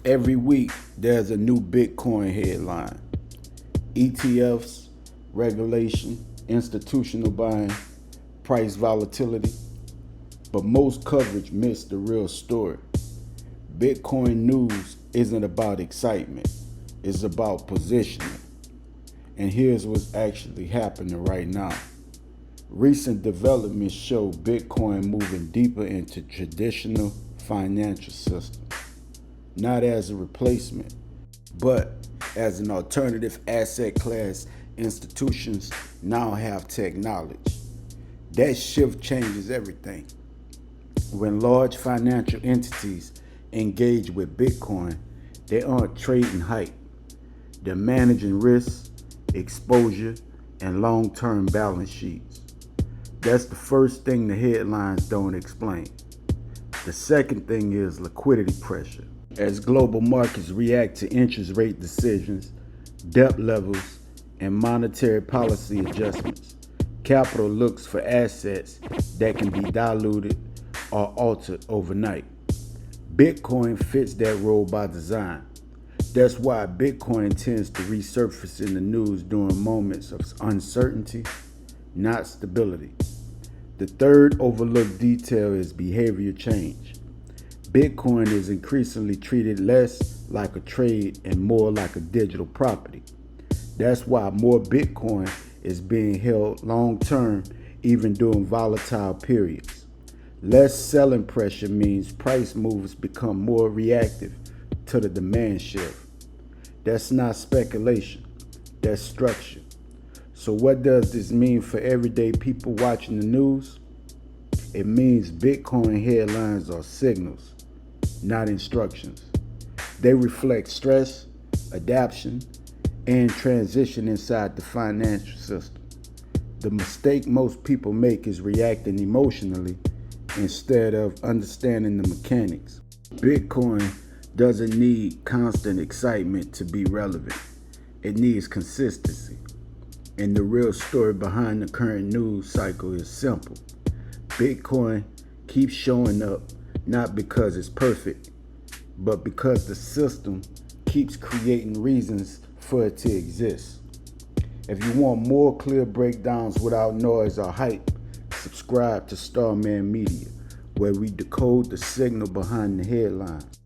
Every week, there's a new Bitcoin headline. ETFs, regulation, institutional buying, price volatility. But most coverage missed the real story. Bitcoin news isn't about excitement, it's about positioning. And here's what's actually happening right now. Recent developments show Bitcoin moving deeper into traditional financial systems, not as a replacement, but as an alternative asset class. Institutions now have tech knowledge. That shift changes everything. When large financial entities engage with Bitcoin, they aren't trading hype. They're managing risks, exposure, and long-term balance sheets. That's the first thing the headlines don't explain. The second thing is liquidity pressure. As global markets react to interest rate decisions, debt levels, and monetary policy adjustments, capital looks for assets that can be diluted or altered overnight. Bitcoin fits that role by design. That's why Bitcoin tends to resurface in the news during moments of uncertainty, not stability. The third overlooked detail is behavior change. Bitcoin is increasingly treated less like a trade and more like a digital property. That's why more Bitcoin is being held long term, even during volatile periods. Less selling pressure means price moves become more reactive to the demand shift. That's not speculation, that's structure. So what does this mean for everyday people watching the news? It means Bitcoin headlines are signals, not instructions. They reflect stress, adaptation, and transition inside the financial system. The mistake most people make is reacting emotionally instead of understanding the mechanics. Bitcoin doesn't need constant excitement to be relevant. It needs consistency. And the real story behind the current news cycle is simple. Bitcoin keeps showing up not because it's perfect, but because the system keeps creating reasons for it to exist. If you want more clear breakdowns without noise or hype, subscribe to StarMan Media, where we decode the signal behind the headlines.